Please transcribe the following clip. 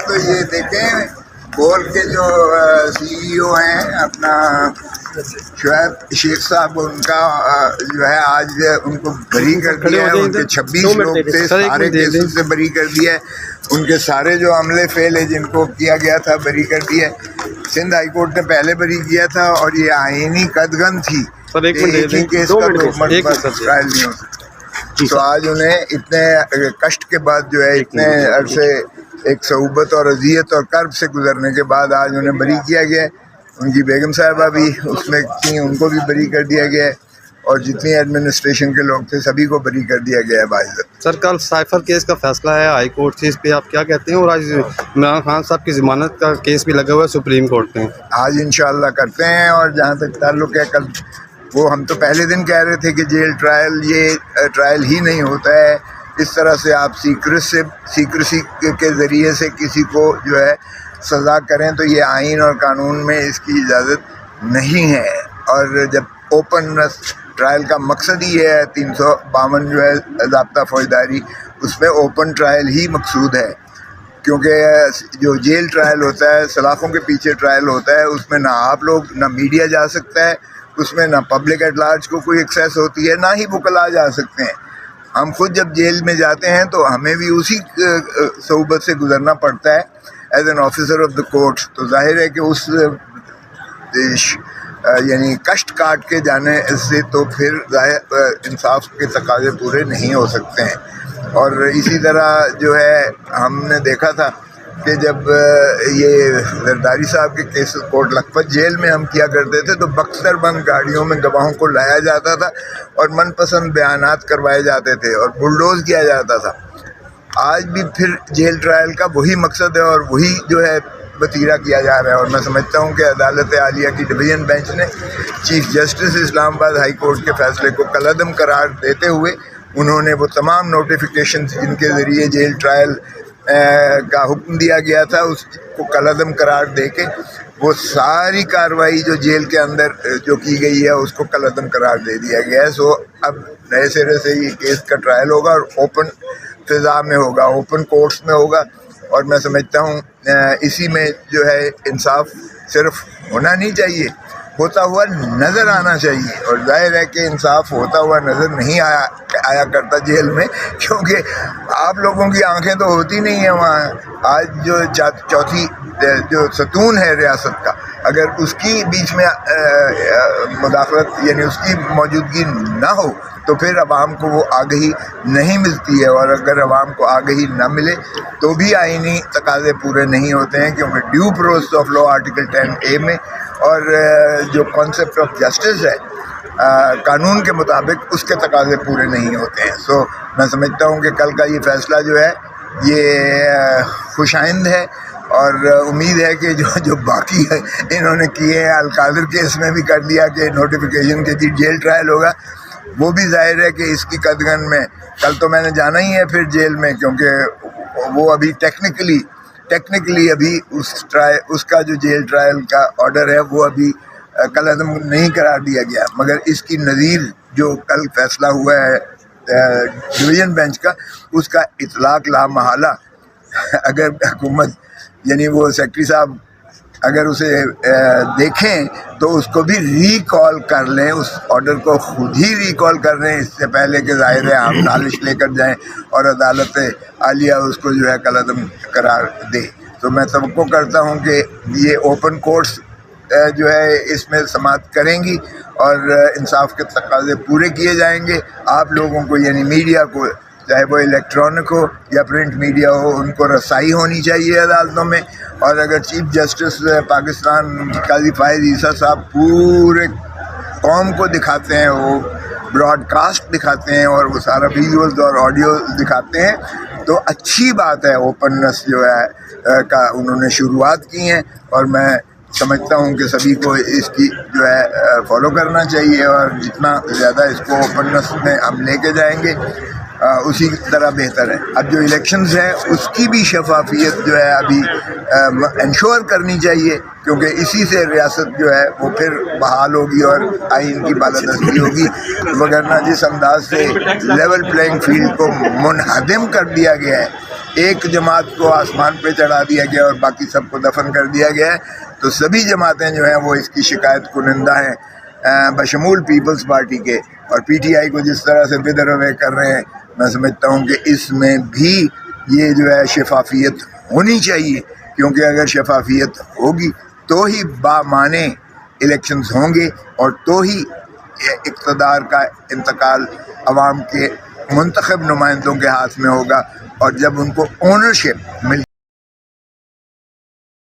تو یہ دیکھیں بول کے جو سی ای او ہیں اپنا شعیب شیخ صاحب، ان کا جو ہے آج ان کو بری کر دیا ہے. ان کے 26 لوگ تھے، سارے کیسز سے بری کر دیا ہے. ان کے سارے جو عملے فیل ہے جن کو کیا گیا تھا بری کر دیا ہے. سندھ ہائی کورٹ نے پہلے بری کیا تھا اور یہ آئینی قدغن تھی ایک ہی کیس کا 2 منٹ پر ٹرائل نہیں ہو سکتا. تو آج انہیں اتنے کشٹ کے بعد جو ہے اتنے عرصے ایک صعوبت اور اذیت اور کرب سے گزرنے کے بعد آج انہیں بری کیا گیا ہے. ان کی بیگم صاحبہ بھی اس میں تھیں، ان کو بھی بری کر دیا گیا ہے، اور جتنی ایڈمنسٹریشن کے لوگ تھے سبھی کو بری کر دیا گیا ہے باعزت. سر کل سائفر کیس کا فیصلہ ہے ہائی کورٹ سے، اس پہ آپ کیا کہتے ہیں؟ اور آج عمران خان صاحب کی ضمانت کا کیس بھی لگا ہوا ہے سپریم کورٹ میں. آج انشاءاللہ کرتے ہیں. اور جہاں تک تعلق ہے کل وہ ہم تو پہلے دن کہہ رہے تھے کہ جیل ٹرائل یہ ٹرائل ہی نہیں ہوتا ہے. اس طرح سے آپ سیکریسی کے ذریعے سے کسی کو جو ہے سزا کریں تو یہ آئین اور قانون میں اس کی اجازت نہیں ہے. اور جب اوپن ٹرائل کا مقصد ہی ہے 352 جو ہے ضابطہ فوجداری، اس میں اوپن ٹرائل ہی مقصود ہے. کیونکہ جو جیل ٹرائل ہوتا ہے، سلاخوں کے پیچھے ٹرائل ہوتا ہے، اس میں نہ آپ لوگ نہ میڈیا جا سکتا ہے، اس میں نہ پبلک ایٹ لارج کو کوئی ایکسیس ہوتی ہے، نہ ہی وکلاء جا سکتے ہیں. ہم خود جب جیل میں جاتے ہیں تو ہمیں بھی اسی صعوبت سے گزرنا پڑتا ہے as an officer of the court. تو ظاہر ہے کہ اس یعنی کشٹ کاٹ کے جانے سے تو پھر انصاف کے تقاضے پورے نہیں ہو سکتے ہیں. اور اسی طرح جو ہے ہم نے دیکھا تھا کہ جب یہ زرداری صاحب کے کیس کوٹ لکھپت جیل میں ہم کیا کرتے تھے تو بکسر بند گاڑیوں میں گواہوں کو لایا جاتا تھا اور من پسند بیانات کروائے جاتے تھے اور بلڈوز کیا جاتا تھا. آج بھی پھر جیل ٹرائل کا وہی مقصد ہے اور وہی جو ہے وتیرہ کیا جا رہا ہے. اور میں سمجھتا ہوں کہ عدالت عالیہ کی ڈویژن بینچ نے چیف جسٹس اسلام آباد ہائی کورٹ کے فیصلے کو کالعدم قرار دیتے ہوئے انہوں نے وہ تمام نوٹیفیکیشنز جن کے ذریعے جیل ٹرائل کا حکم دیا گیا تھا اس کو کالعدم قرار دے کے وہ ساری کارروائی جو جیل کے اندر جو کی گئی ہے اس کو کالعدم قرار دے دیا گیا ہے. سو اب نئے سرے سے یہ کیس کا ٹرائل ہوگا اور اوپن فضا میں ہوگا، اوپن کورٹس میں ہوگا. اور میں سمجھتا ہوں اسی میں جو ہے انصاف صرف ہونا نہیں چاہیے، ہوتا ہوا نظر آنا چاہیے. اور ظاہر ہے کہ انصاف ہوتا ہوا نظر نہیں آیا کرتا جیل میں، کیونکہ آپ لوگوں کی آنکھیں تو ہوتی نہیں ہیں وہاں. آج جو چوتھی جو ستون ہے ریاست کا، اگر اس کی بیچ میں مداخلت یعنی اس کی موجودگی نہ ہو تو پھر عوام کو وہ آگہی نہیں ملتی ہے. اور اگر عوام کو آگہی نہ ملے تو بھی آئینی تقاضے پورے نہیں ہوتے ہیں، کیونکہ due process of law article 10A میں اور جو کانسیپٹ آف جسٹس ہے قانون کے مطابق اس کے تقاضے پورے نہیں ہوتے ہیں. سو میں سمجھتا ہوں کہ کل کا یہ فیصلہ جو ہے یہ خوش آئند ہے. اور امید ہے کہ جو باقی ہے انہوں نے کیے ہیں، القادر کیس میں بھی کر دیا کہ نوٹیفیکیشن کے جیل ٹرائل ہوگا، وہ بھی ظاہر ہے کہ اس کی قدغن میں کل تو میں نے جانا ہی ہے پھر جیل میں، کیونکہ وہ ابھی ٹیکنیکلی ابھی اس کا جو جیل ٹرائل کا آرڈر ہے وہ ابھی کالعدم نہیں قرار دیا گیا. مگر اس کی نظیر جو کل فیصلہ ہوا ہے ڈویژن بینچ کا، اس کا اطلاق لامحالہ اگر حکومت یعنی وہ سیکرٹری صاحب اگر اسے دیکھیں تو اس کو بھی ریکال کر لیں، اس آرڈر کو خود ہی ریکال کر لیں اس سے پہلے کہ ظاہر ہے آپ نالش لے کر جائیں اور عدالت عالیہ اس کو جو ہے کالعدم قرار دے. تو میں توقع کرتا ہوں کہ یہ اوپن کورٹس جو ہے اس میں سماعت کریں گی اور انصاف کے تقاضے پورے کیے جائیں گے. آپ لوگوں کو یعنی میڈیا کو، چاہے وہ الیکٹرانک ہو یا پرنٹ میڈیا ہو، ان کو رسائی ہونی چاہیے عدالتوں میں. اور اگر چیف جسٹس پاکستان قاضی فائز عیسیٰ صاحب پورے قوم کو دکھاتے ہیں، وہ براڈ کاسٹ دکھاتے ہیں اور وہ سارا ویڈیوز اور آڈیو دکھاتے ہیں تو اچھی بات ہے. اوپننس جو ہے کا انہوں نے شروعات کی ہیں اور میں سمجھتا ہوں کہ سبھی کو اس کی جو ہے فالو کرنا چاہیے اور جتنا زیادہ اس کو اوپننس میں ہم لے کے جائیں گے اسی طرح بہتر ہے. اب جو الیکشنز ہیں اس کی بھی شفافیت جو ہے ابھی انشور کرنی چاہیے، کیونکہ اسی سے ریاست جو ہے وہ پھر بحال ہوگی اور آئین کی بالادستی ہوگی. وگرنہ جس انداز سے لیول پلینگ فیلڈ کو منہدم کر دیا گیا ہے ایک جماعت کو آسمان پہ چڑھا دیا گیا اور باقی سب کو دفن کر دیا گیا ہے. تو سبھی جماعتیں جو ہیں وہ اس کی شکایت کنندہ ہیں بشمول پیپلز پارٹی کے. اور پی ٹی آئی کو جس طرح سے بدر ہوئے کر رہے ہیں میں سمجھتا ہوں کہ اس میں بھی یہ جو ہے شفافیت ہونی چاہیے, کیونکہ اگر شفافیت ہوگی تو ہی بامعنی الیکشنز ہوں گے اور تو ہی اقتدار کا انتقال عوام کے منتخب نمائندوں کے ہاتھ میں ہوگا. اور جب ان کو اونرشپ مل